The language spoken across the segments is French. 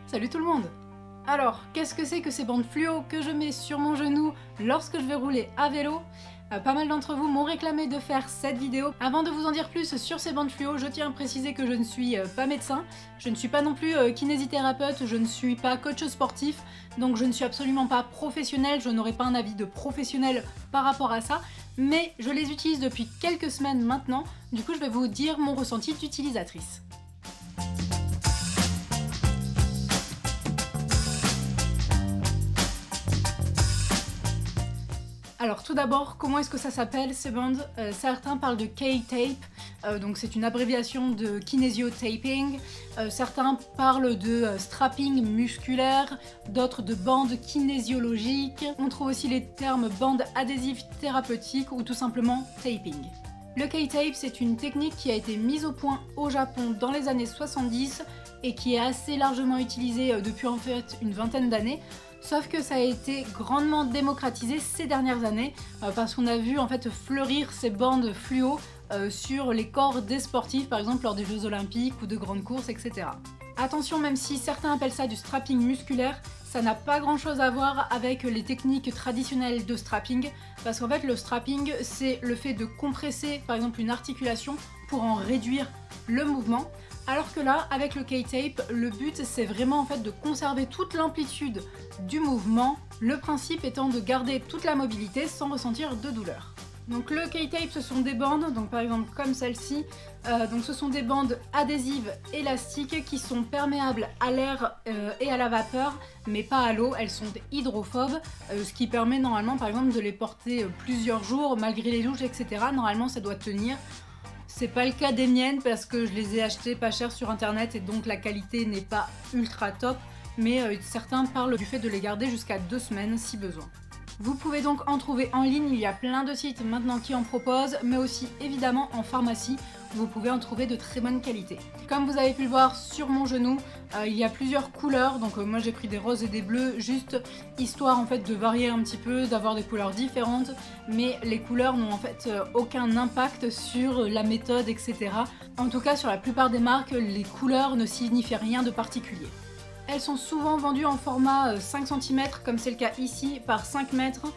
Salut tout le monde! Alors, qu'est-ce que c'est que ces bandes fluo que je mets sur mon genou lorsque je vais rouler à vélo? Pas mal d'entre vous m'ont réclamé de faire cette vidéo. Avant de vous en dire plus sur ces bandes fluo, je tiens à préciser que je ne suis pas médecin, je ne suis pas non plus kinésithérapeute, je ne suis pas coach sportif, donc je ne suis absolument pas professionnelle, je n'aurai pas un avis de professionnel par rapport à ça, mais je les utilise depuis quelques semaines maintenant, du coup je vais vous dire mon ressenti d'utilisatrice. Alors tout d'abord, comment est-ce que ça s'appelle ces bandes? Certains parlent de K-tape, donc c'est une abréviation de kinésio-taping. Certains parlent de strapping musculaire, d'autres de bandes kinésiologiques. On trouve aussi les termes bandes adhésives thérapeutiques ou tout simplement taping. Le K-tape, c'est une technique qui a été mise au point au Japon dans les années 70 et qui est assez largement utilisée depuis en fait une vingtaine d'années. Sauf que ça a été grandement démocratisé ces dernières années parce qu'on a vu en fait fleurir ces bandes fluo sur les corps des sportifs, par exemple lors des Jeux Olympiques ou de grandes courses, etc. Attention, même si certains appellent ça du strapping musculaire, ça n'a pas grand chose à voir avec les techniques traditionnelles de strapping, parce qu'en fait le strapping c'est le fait de compresser par exemple une articulation pour en réduire le mouvement. Alors que là, avec le K-tape, le but c'est vraiment en fait de conserver toute l'amplitude du mouvement, le principe étant de garder toute la mobilité sans ressentir de douleur. Donc le K-tape, ce sont des bandes, donc par exemple comme celle-ci, donc ce sont des bandes adhésives élastiques qui sont perméables à l'air et à la vapeur, mais pas à l'eau, elles sont hydrophobes, ce qui permet normalement par exemple de les porter plusieurs jours malgré les douches, etc. Normalement ça doit tenir. C'est pas le cas des miennes parce que je les ai achetées pas cher sur internet et donc la qualité n'est pas ultra top, mais certains parlent du fait de les garder jusqu'à 2 semaines si besoin. Vous pouvez donc en trouver en ligne, il y a plein de sites maintenant qui en proposent, mais aussi évidemment en pharmacie, vous pouvez en trouver de très bonne qualité. Comme vous avez pu le voir sur mon genou, il y a plusieurs couleurs, donc moi j'ai pris des roses et des bleus, juste histoire en fait de varier un petit peu, d'avoir des couleurs différentes, mais les couleurs n'ont en fait aucun impact sur la méthode, etc. En tout cas sur la plupart des marques, les couleurs ne signifient rien de particulier. Elles sont souvent vendues en format 5 cm, comme c'est le cas ici, par 5 mètres,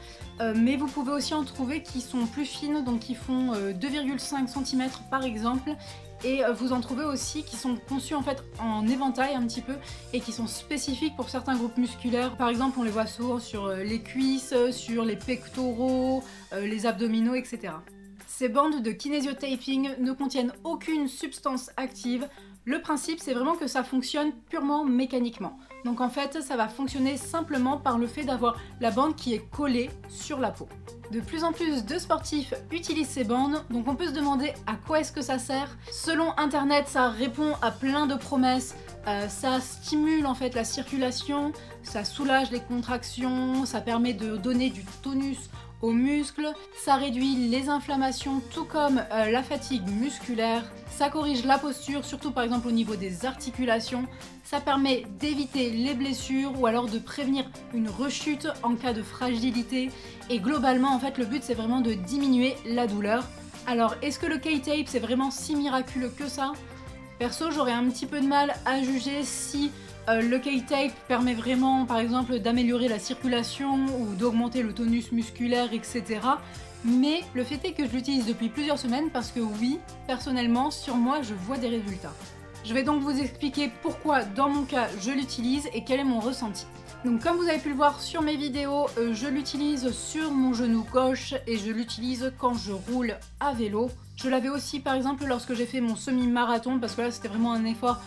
mais vous pouvez aussi en trouver qui sont plus fines, donc qui font 2,5 cm par exemple, et vous en trouvez aussi qui sont conçues en fait en éventail un petit peu, et qui sont spécifiques pour certains groupes musculaires. Par exemple, on les voit souvent sur les cuisses, sur les pectoraux, les abdominaux, etc. Ces bandes de kinésio-taping ne contiennent aucune substance active. Le principe, c'est vraiment que ça fonctionne purement mécaniquement. Donc en fait, ça va fonctionner simplement par le fait d'avoir la bande qui est collée sur la peau. De plus en plus de sportifs utilisent ces bandes, donc on peut se demander à quoi est-ce que ça sert. Selon internet, ça répond à plein de promesses. Ça stimule en fait la circulation, ça soulage les contractions, ça permet de donner du tonus aux muscles, ça réduit les inflammations tout comme la fatigue musculaire, ça corrige la posture, surtout par exemple au niveau des articulations, ça permet d'éviter les blessures ou alors de prévenir une rechute en cas de fragilité, et globalement en fait le but c'est vraiment de diminuer la douleur. Alors est-ce que le K-tape c'est vraiment si miraculeux que ça? Perso, j'aurais un petit peu de mal à juger si le K-tape permet vraiment par exemple d'améliorer la circulation ou d'augmenter le tonus musculaire, etc. Mais le fait est que je l'utilise depuis plusieurs semaines parce que oui, personnellement, sur moi, je vois des résultats. Je vais donc vous expliquer pourquoi, dans mon cas, je l'utilise et quel est mon ressenti. Donc comme vous avez pu le voir sur mes vidéos, je l'utilise sur mon genou gauche et je l'utilise quand je roule à vélo. Je l'avais aussi par exemple lorsque j'ai fait mon semi-marathon parce que là c'était vraiment un effort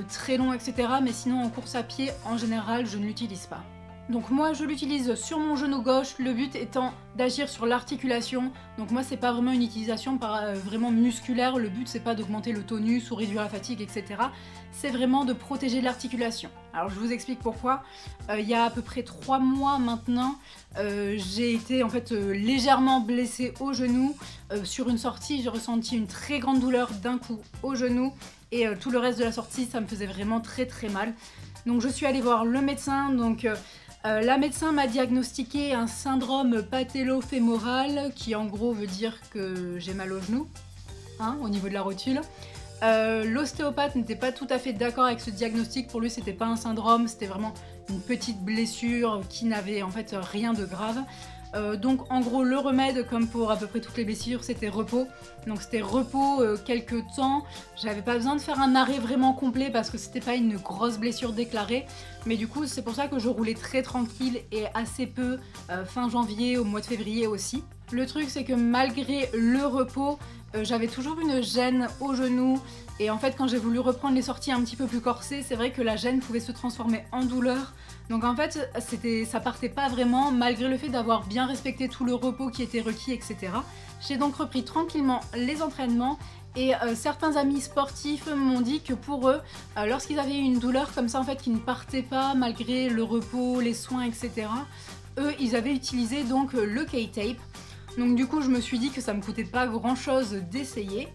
très long, etc. Mais sinon en course à pied, en général, je ne l'utilise pas. Donc moi je l'utilise sur mon genou gauche, le but étant d'agir sur l'articulation. Donc moi c'est pas vraiment une utilisation vraiment musculaire, le but c'est pas d'augmenter le tonus ou réduire la fatigue, etc. C'est vraiment de protéger l'articulation. Alors je vous explique pourquoi. Il y a à peu près 3 mois maintenant, j'ai été en fait légèrement blessée au genou. Sur une sortie, j'ai ressenti une très grande douleur d'un coup au genou et tout le reste de la sortie ça me faisait vraiment très mal. Donc je suis allée voir le médecin, donc la médecin m'a diagnostiqué un syndrome patellofémoral qui en gros veut dire que j'ai mal au genou, hein, au niveau de la rotule. L'ostéopathe n'était pas tout à fait d'accord avec ce diagnostic. Pour lui, c'était pas un syndrome, c'était vraiment une petite blessure qui n'avait en fait rien de grave. Donc en gros le remède, comme pour à peu près toutes les blessures, c'était repos. Donc c'était repos quelques temps. J'avais pas besoin de faire un arrêt vraiment complet parce que c'était pas une grosse blessure déclarée. Mais du coup c'est pour ça que je roulais très tranquille et assez peu fin janvier, au mois de février aussi. Le truc c'est que malgré le repos, j'avais toujours une gêne au genou. Et en fait quand j'ai voulu reprendre les sorties un petit peu plus corsées, c'est vrai que la gêne pouvait se transformer en douleur. Donc en fait, ça partait pas vraiment, malgré le fait d'avoir bien respecté tout le repos qui était requis, etc. J'ai donc repris tranquillement les entraînements et certains amis sportifs m'ont dit que pour eux, lorsqu'ils avaient une douleur comme ça en fait qui ne partait pas malgré le repos, les soins, etc. Eux, ils avaient utilisé donc le K-Tape. Donc du coup, je me suis dit que ça me coûtait pas grand chose d'essayer.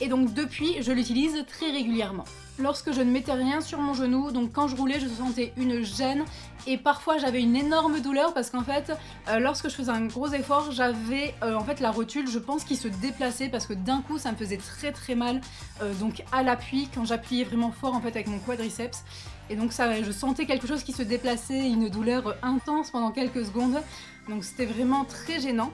Et donc depuis, je l'utilise très régulièrement. Lorsque je ne mettais rien sur mon genou, donc quand je roulais, je sentais une gêne et parfois j'avais une énorme douleur parce qu'en fait, lorsque je faisais un gros effort, j'avais en fait la rotule, je pense, qui se déplaçait parce que d'un coup, ça me faisait très mal, donc à l'appui, quand j'appuyais vraiment fort en fait avec mon quadriceps. Et donc ça, je sentais quelque chose qui se déplaçait, une douleur intense pendant quelques secondes, donc c'était vraiment très gênant.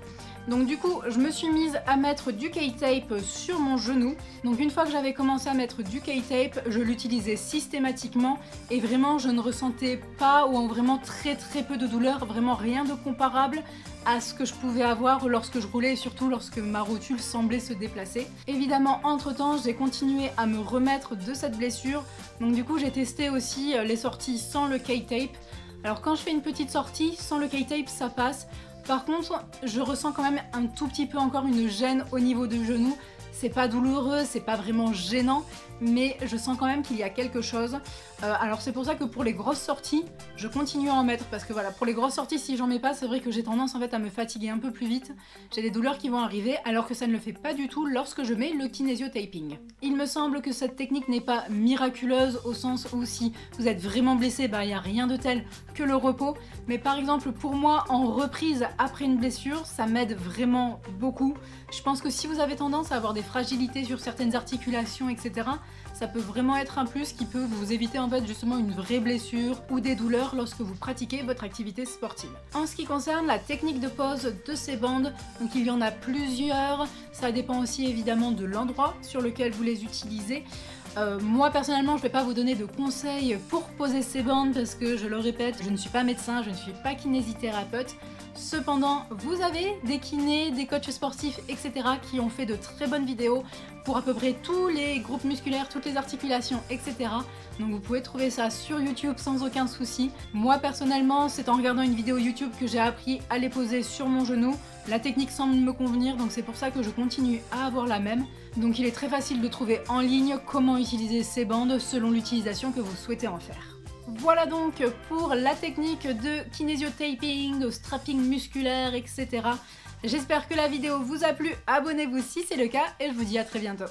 Donc du coup, je me suis mise à mettre du K-Tape sur mon genou. Donc une fois que j'avais commencé à mettre du K-Tape, je l'utilisais systématiquement et vraiment je ne ressentais pas ou vraiment très peu de douleur, vraiment rien de comparable à ce que je pouvais avoir lorsque je roulais et surtout lorsque ma rotule semblait se déplacer. Évidemment, entre-temps, j'ai continué à me remettre de cette blessure. Donc du coup, j'ai testé aussi les sorties sans le K-Tape. Alors quand je fais une petite sortie sans le K-Tape, ça passe. Par contre, je ressens quand même un tout petit peu encore une gêne au niveau du genou. C'est pas douloureux, c'est pas vraiment gênant, mais je sens quand même qu'il y a quelque chose. Alors c'est pour ça que pour les grosses sorties, je continue à en mettre parce que voilà, pour les grosses sorties, si j'en mets pas, c'est vrai que j'ai tendance en fait à me fatiguer un peu plus vite. J'ai des douleurs qui vont arriver alors que ça ne le fait pas du tout lorsque je mets le kinésio-taping. Il me semble que cette technique n'est pas miraculeuse au sens où si vous êtes vraiment blessé, il n'y a rien de tel que le repos. Mais par exemple pour moi, en reprise après une blessure, ça m'aide vraiment beaucoup. Je pense que si vous avez tendance à avoir des fragilités sur certaines articulations, etc., ça peut vraiment être un plus qui peut vous éviter en fait justement une vraie blessure ou des douleurs lorsque vous pratiquez votre activité sportive. En ce qui concerne la technique de pose de ces bandes, donc il y en a plusieurs, ça dépend aussi évidemment de l'endroit sur lequel vous les utilisez. Moi personnellement je ne vais pas vous donner de conseils pour poser ces bandes parce que je le répète, je ne suis pas médecin, je ne suis pas kinésithérapeute. Cependant, vous avez des kinés, des coachs sportifs, etc. qui ont fait de très bonnes vidéos pour à peu près tous les groupes musculaires, toutes les articulations, etc. Donc vous pouvez trouver ça sur YouTube sans aucun souci. Moi personnellement, c'est en regardant une vidéo YouTube que j'ai appris à les poser sur mon genou. La technique semble me convenir, donc c'est pour ça que je continue à avoir la même. Donc il est très facile de trouver en ligne comment utiliser ces bandes selon l'utilisation que vous souhaitez en faire. Voilà donc pour la technique de kinésio-taping, de strapping musculaire, etc. J'espère que la vidéo vous a plu, abonnez-vous si c'est le cas et je vous dis à très bientôt.